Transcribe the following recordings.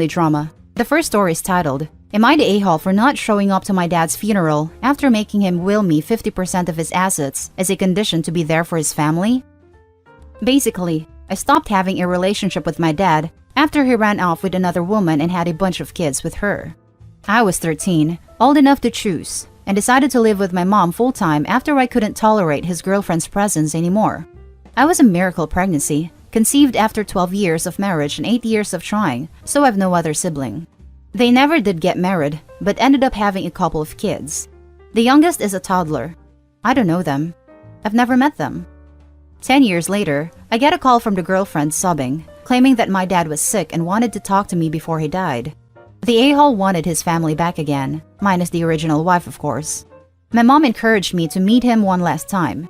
drama. The first story is titled, Am I the a-hole for not showing up to my dad's funeral after making him will me 50% of his assets as a condition to be there for his family? Basically, I stopped having a relationship with my dad after he ran off with another woman and had a bunch of kids with her. I was 13, old enough to choose, and decided to live with my mom full-time after I couldn't tolerate his girlfriend's presence anymore. I was a miracle pregnancy, conceived after 12 years of marriage and 8 years of trying, so I've no other sibling. They never did get married, but ended up having a couple of kids. The youngest is a toddler. I don't know them. I've never met them. 10 years later, I get a call from the girlfriend sobbing, claiming that my dad was sick and wanted to talk to me before he died. The a-hole wanted his family back again, minus the original wife, of course. My mom encouraged me to meet him one last time.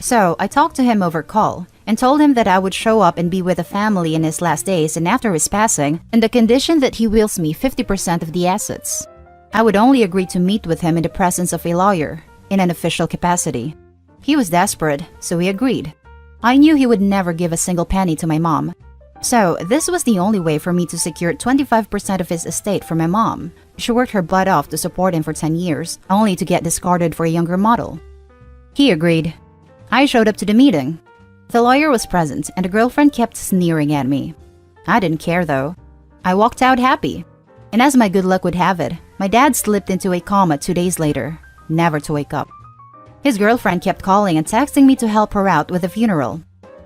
So I talked to him over call and told him that I would show up and be with the family in his last days and after his passing, on the condition that he wills me 50% of the assets. I would only agree to meet with him in the presence of a lawyer, in an official capacity. He was desperate, so he agreed. I knew he would never give a single penny to my mom. So this was the only way for me to secure 25% of his estate from my mom. She worked her butt off to support him for 10 years, only to get discarded for a younger model. He agreed. I showed up to the meeting. The lawyer was present and the girlfriend kept sneering at me. I didn't care though. I walked out happy. And as my good luck would have it, my dad slipped into a coma 2 days later, never to wake up. His girlfriend kept calling and texting me to help her out with the funeral.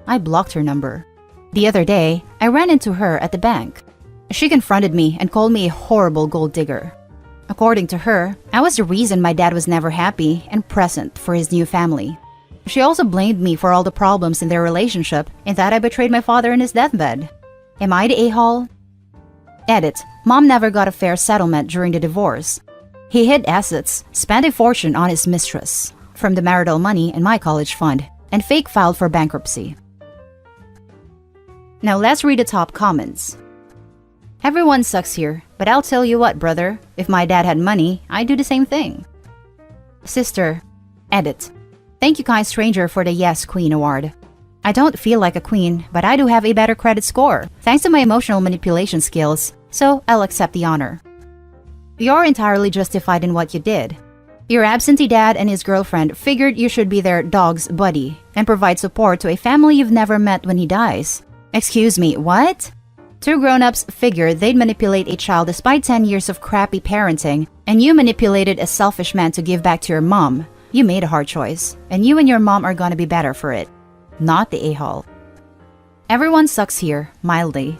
I blocked her number. The other day, I ran into her at the bank. She confronted me and called me a horrible gold digger. According to her, I was the reason my dad was never happy and present for his new family. She also blamed me for all the problems in their relationship and that I betrayed my father in his deathbed. Am I the a-hole? Edit. Mom never got a fair settlement during the divorce. He hid assets, spent a fortune on his mistress, from the marital money and my college fund, and fake filed for bankruptcy. Now let's read the top comments. Everyone sucks here, but I'll tell you what, brother. If my dad had money, I'd do the same thing. Sister. Edit. Thank you, kind stranger, for the Yes Queen award. I don't feel like a queen, but I do have a better credit score, thanks to my emotional manipulation skills, so I'll accept the honor. You're entirely justified in what you did. Your absentee dad and his girlfriend figured you should be their dog's buddy and provide support to a family you've never met when he dies. Excuse me, what? Two grown-ups figured they'd manipulate a child despite 10 years of crappy parenting, and you manipulated a selfish man to give back to your mom. You made a hard choice, and you and your mom are gonna be better for it. Not the a-hole. Everyone sucks here, mildly.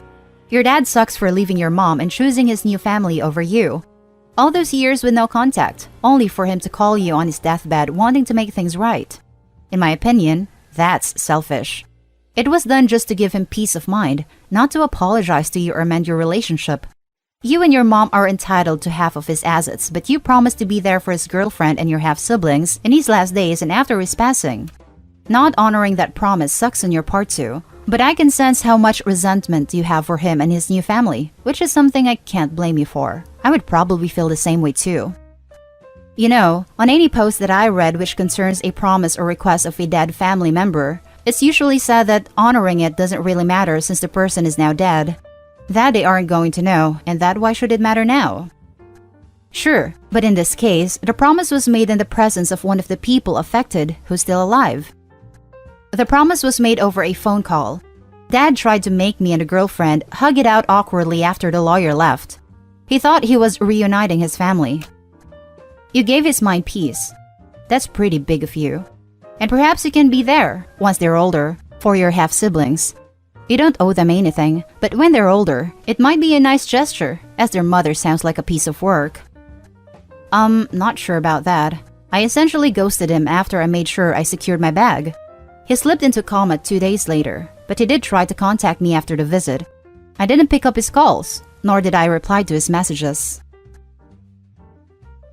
Your dad sucks for leaving your mom and choosing his new family over you. All those years with no contact, only for him to call you on his deathbed wanting to make things right. In my opinion, that's selfish. It was done just to give him peace of mind, not to apologize to you or mend your relationship. You and your mom are entitled to half of his assets, but you promised to be there for his girlfriend and your half-siblings in his last days and after his passing. Not honoring that promise sucks on your part too, but I can sense how much resentment you have for him and his new family, which is something I can't blame you for. I would probably feel the same way too. You know, on any post that I read which concerns a promise or request of a dead family member, it's usually said that honoring it doesn't really matter since the person is now dead. That they aren't going to know, and that why should it matter now? Sure, but in this case, the promise was made in the presence of one of the people affected who's still alive. The promise was made over a phone call. Dad tried to make me and a girlfriend hug it out awkwardly after the lawyer left. He thought he was reuniting his family. You gave his mind peace. That's pretty big of you. And perhaps you can be there, once they're older, for your half-siblings. You don't owe them anything, but when they're older, it might be a nice gesture, as their mother sounds like a piece of work. Not sure about that. I essentially ghosted him after I made sure I secured my bag. He slipped into coma 2 days later, but he did try to contact me after the visit. I didn't pick up his calls, nor did I reply to his messages.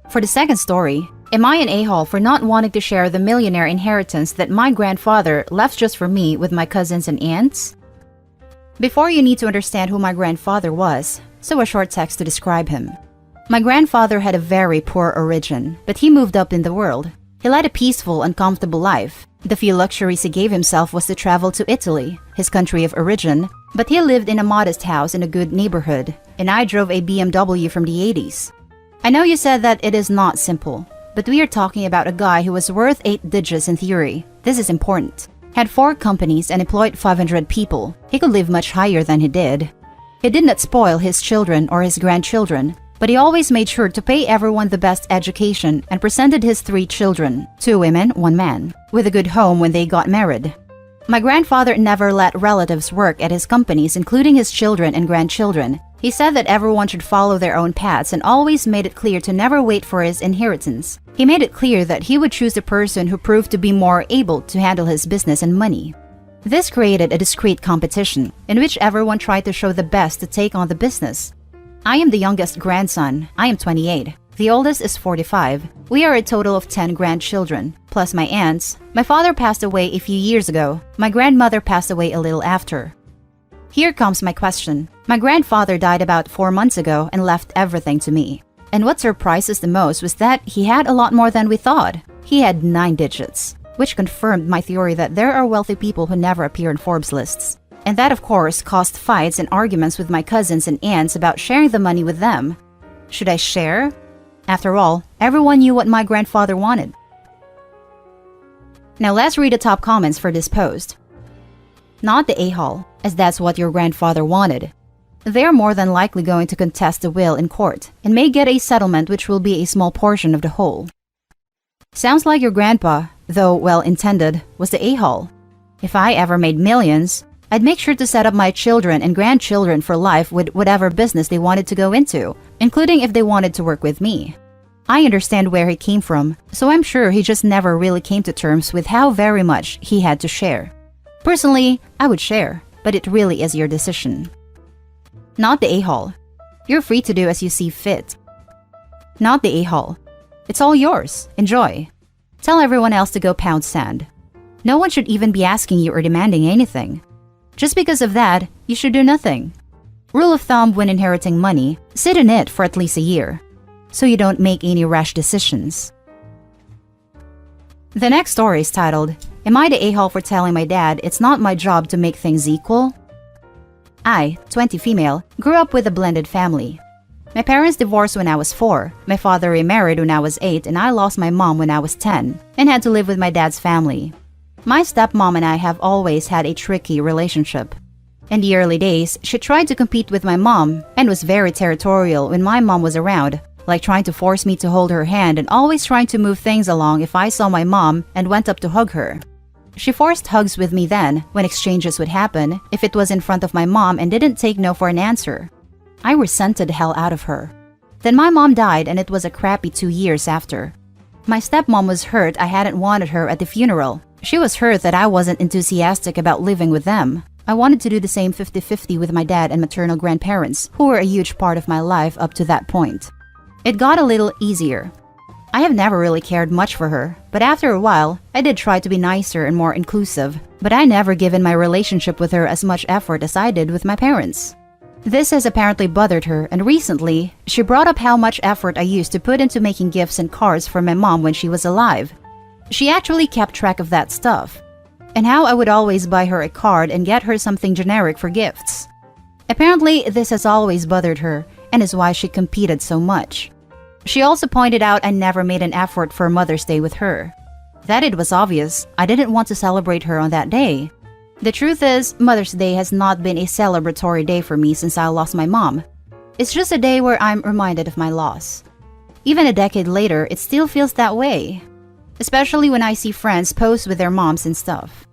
For the second story, am I an a-hole for not wanting to share the millionaire inheritance that my grandfather left just for me with my cousins and aunts? Before you need to understand who my grandfather was, so a short text to describe him. My grandfather had a very poor origin, but he moved up in the world. He led a peaceful and comfortable life. The few luxuries he gave himself was to travel to Italy, his country of origin, But he lived in a modest house in a good neighborhood, and I drove a BMW from the 80s. I know you said that it is not simple, but we are talking about a guy who was worth 8 digits in theory. This is important. Had 4 companies and employed 500 people. He could live much higher than he did. He did not spoil his children or his grandchildren, but he always made sure to pay everyone the best education and presented his 3 children, 2 women, 1 man, with a good home when they got married. My grandfather never let relatives work at his companies, including his children and grandchildren. He said that everyone should follow their own paths and always made it clear to never wait for his inheritance. He made it clear that he would choose the person who proved to be more able to handle his business and money. This created a discreet competition in which everyone tried to show the best to take on the business. I am the youngest grandson. I am 28. The oldest is 45. We are a total of 10 grandchildren, plus my aunts. My father passed away a few years ago. My grandmother passed away a little after. Here comes my question. My grandfather died about 4 months ago and left everything to me. And what surprised us the most was that he had a lot more than we thought. He had 9 digits, which confirmed my theory that there are wealthy people who never appear in Forbes lists. And that, of course, caused fights and arguments with my cousins and aunts about sharing the money with them. Should I share? After all, everyone knew what my grandfather wanted. Now let's read the top comments for this post. Not the a-hole, as that's what your grandfather wanted. They are more than likely going to contest the will in court and may get a settlement which will be a small portion of the whole. Sounds like your grandpa, though well-intended, was the a-hole. If I ever made millions, I'd make sure to set up my children and grandchildren for life with whatever business they wanted to go into, including if they wanted to work with me. I understand where he came from, so I'm sure he just never really came to terms with how very much he had to share. Personally, I would share, but it really is your decision. Not the a-hole. You're free to do as you see fit. Not the a-hole. It's all yours. Enjoy. Tell everyone else to go pound sand. No one should even be asking you or demanding anything. Just because of that, you should do nothing. Rule of thumb when inheriting money, sit in it for at least a year, so you don't make any rash decisions. The next story is titled, Am I the a-hole for telling my dad it's not my job to make things equal? I, 20 female, grew up with a blended family. My parents divorced when I was 4, my father remarried when I was 8, and I lost my mom when I was 10, and had to live with my dad's family. My stepmom and I have always had a tricky relationship. In the early days, she tried to compete with my mom and was very territorial when my mom was around, like trying to force me to hold her hand and always trying to move things along if I saw my mom and went up to hug her. She forced hugs with me then, when exchanges would happen, if it was in front of my mom and didn't take no for an answer. I resented the hell out of her. Then my mom died and it was a crappy 2 years after. My stepmom was hurt I hadn't wanted her at the funeral. She was hurt that I wasn't enthusiastic about living with them. I wanted to do the same 50-50 with my dad and maternal grandparents, who were a huge part of my life up to that point. It got a little easier. I have never really cared much for her, but after a while, I did try to be nicer and more inclusive, but I never given my relationship with her as much effort as I did with my parents. This has apparently bothered her, and recently, she brought up how much effort I used to put into making gifts and cards for my mom when she was alive. She actually kept track of that stuff, and how I would always buy her a card and get her something generic for gifts. Apparently, this has always bothered her, and is why she competed so much. She also pointed out I never made an effort for Mother's Day with her. That it was obvious, I didn't want to celebrate her on that day. The truth is, Mother's Day has not been a celebratory day for me since I lost my mom. It's just a day where I'm reminded of my loss. Even a decade later, it still feels that way. Especially when I see friends post with their moms and stuff.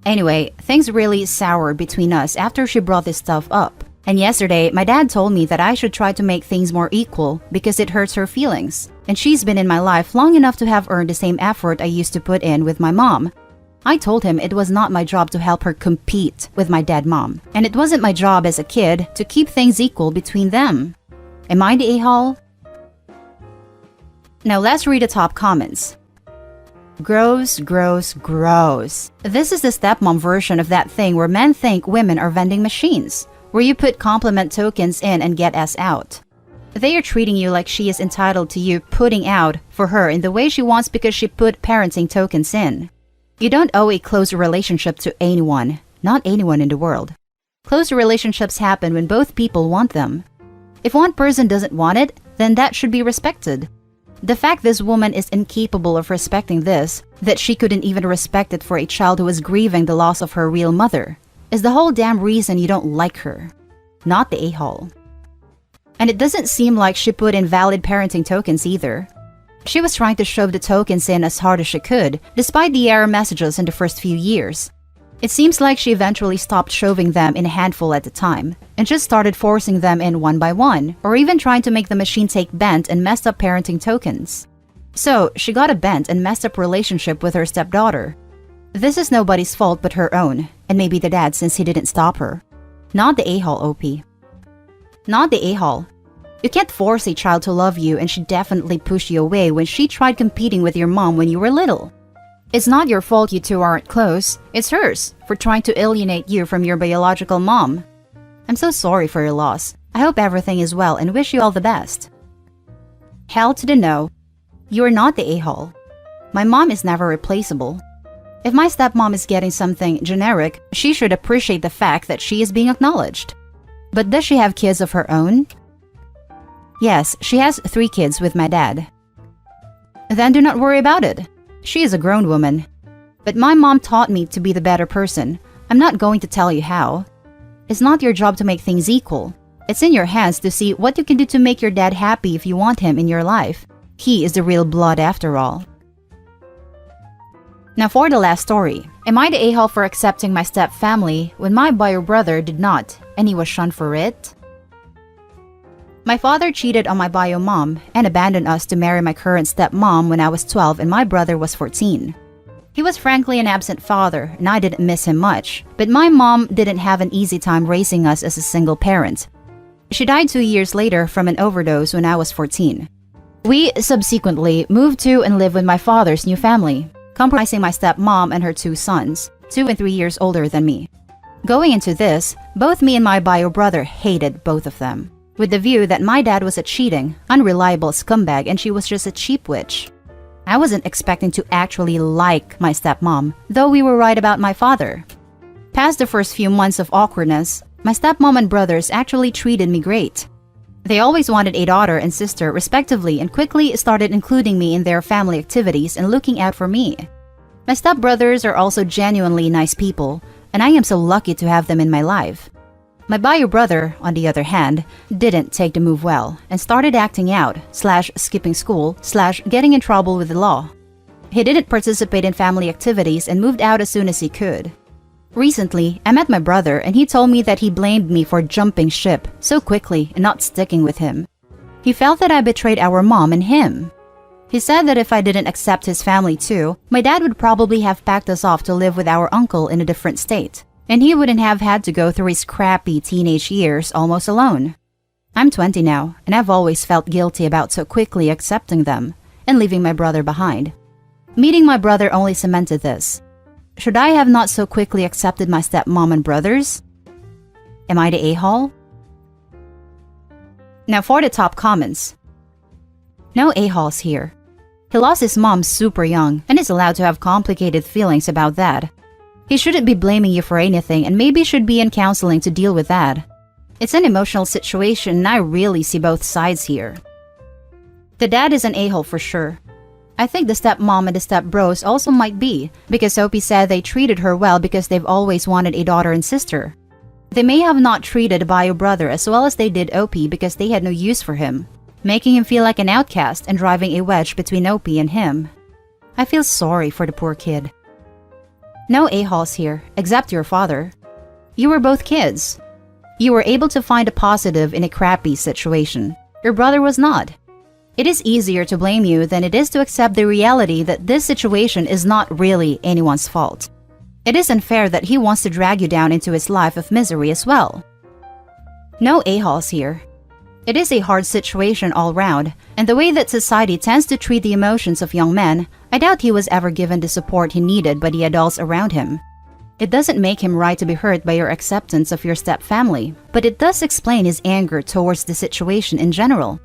Anyway, things really soured between us after she brought this stuff up. And yesterday, my dad told me that I should try to make things more equal because it hurts her feelings. And she's been in my life long enough to have earned the same effort I used to put in with my mom. I told him it was not my job to help her compete with my dead mom. And it wasn't my job as a kid to keep things equal between them. Am I the a-hole? Now let's read the top comments. Gross, gross, gross. This is the stepmom version of that thing where men think women are vending machines, where you put compliment tokens in and get S out. They are treating you like she is entitled to you putting out for her in the way she wants because she put parenting tokens in. You don't owe a close relationship to anyone, not anyone in the world. Close relationships happen when both people want them. If one person doesn't want it, then that should be respected. The fact this woman is incapable of respecting this, that she couldn't even respect it for a child who was grieving the loss of her real mother, is the whole damn reason you don't like her, not the a-hole. And it doesn't seem like she put in valid parenting tokens either. She was trying to shove the tokens in as hard as she could, despite the error messages in the first few years. It seems like she eventually stopped shoving them in a handful at a time, and just started forcing them in one by one, or even trying to make the machine take bent and messed up parenting tokens. So, she got a bent and messed up relationship with her stepdaughter. This is nobody's fault but her own, and maybe the dad since he didn't stop her. Not the a-hole, OP. Not the a-hole. You can't force a child to love you, and she definitely pushed you away when she tried competing with your mom when you were little. It's not your fault you two aren't close, it's hers for trying to alienate you from your biological mom. I'm so sorry for your loss. I hope everything is well and wish you all the best. Hell to the no. You are not the a-hole. My mom is never replaceable. If my stepmom is getting something generic, she should appreciate the fact that she is being acknowledged. But does she have kids of her own? Yes, she has 3 kids with my dad. Then do not worry about it. She is a grown woman. But my mom taught me to be the better person. I'm not going to tell you how. It's not your job to make things equal. It's in your hands to see what you can do to make your dad happy if you want him in your life. He is the real blood after all. Now for the last story. Am I the a-hole for accepting my step-family when my bio brother did not, and he was shunned for it? My father cheated on my bio mom and abandoned us to marry my current stepmom when I was 12 and my brother was 14. He was frankly an absent father and I didn't miss him much, but my mom didn't have an easy time raising us as a single parent. She died 2 years later from an overdose when I was 14. We subsequently moved to and lived with my father's new family, comprising my stepmom and her 2 sons, 2 and 3 years older than me. Going into this, both me and my bio brother hated both of them, with the view that my dad was a cheating, unreliable scumbag and she was just a cheap witch. I wasn't expecting to actually like my stepmom, though we were right about my father. Past the first few months of awkwardness, my stepmom and brothers actually treated me great. They always wanted a daughter and sister respectively and quickly started including me in their family activities and looking out for me. My stepbrothers are also genuinely nice people, and I am so lucky to have them in my life. My bio brother, on the other hand, didn't take the move well and started acting out, /skipping school, /getting in trouble with the law. He didn't participate in family activities and moved out as soon as he could. Recently, I met my brother and he told me that he blamed me for jumping ship so quickly and not sticking with him. He felt that I betrayed our mom and him. He said that if I didn't accept his family too, my dad would probably have packed us off to live with our uncle in a different state. And he wouldn't have had to go through his crappy teenage years almost alone. I'm 20 now, and I've always felt guilty about so quickly accepting them and leaving my brother behind. Meeting my brother only cemented this. Should I have not so quickly accepted my stepmom and brothers? Am I the a-hole? Now for the top comments. No a-holes here. He lost his mom super young and is allowed to have complicated feelings about that. He shouldn't be blaming you for anything and maybe should be in counseling to deal with that. It's an emotional situation and I really see both sides here. The dad is an a-hole for sure. I think the stepmom and the stepbros also might be, because Sophie said they treated her well because they've always wanted a daughter and sister. They may have not treated bio brother as well as they did OP because they had no use for him, making him feel like an outcast and driving a wedge between OP and him. I feel sorry for the poor kid. No a-holes here, except your father. You were both kids. You were able to find a positive in a crappy situation. Your brother was not. It is easier to blame you than it is to accept the reality that this situation is not really anyone's fault. It is unfair that he wants to drag you down into his life of misery as well. No a-holes here. It is a hard situation all round, and the way that society tends to treat the emotions of young men, I doubt he was ever given the support he needed by the adults around him. It doesn't make him right to be hurt by your acceptance of your step-family, but it does explain his anger towards the situation in general.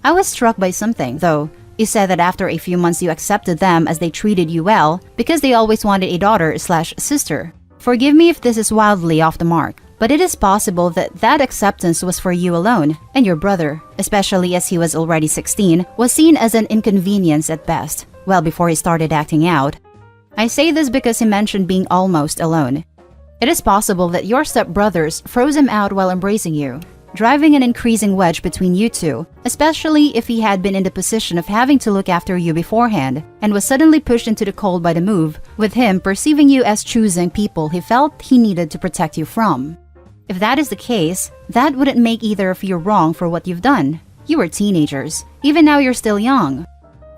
I was struck by something, though. You said that after a few months you accepted them as they treated you well because they always wanted a daughter/sister. Forgive me if this is wildly off the mark, But it is possible that that acceptance was for you alone, and your brother, especially as he was already 16, was seen as an inconvenience at best, well before he started acting out. I say this because he mentioned being almost alone. It is possible that your stepbrothers froze him out while embracing you, driving an increasing wedge between you two, especially if he had been in the position of having to look after you beforehand and was suddenly pushed into the cold by the move, with him perceiving you as choosing people he felt he needed to protect you from. If that is the case, that wouldn't make either of you wrong for what you've done. You were teenagers. Even now you're still young.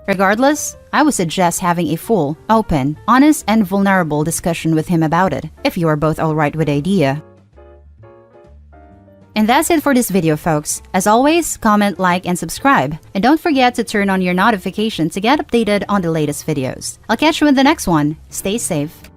Regardless, I would suggest having a full, open, honest, and vulnerable discussion with him about it, if you are both alright with the idea. And that's it for this video, folks. As always, comment, like, and subscribe. And don't forget to turn on your notifications to get updated on the latest videos. I'll catch you in the next one. Stay safe.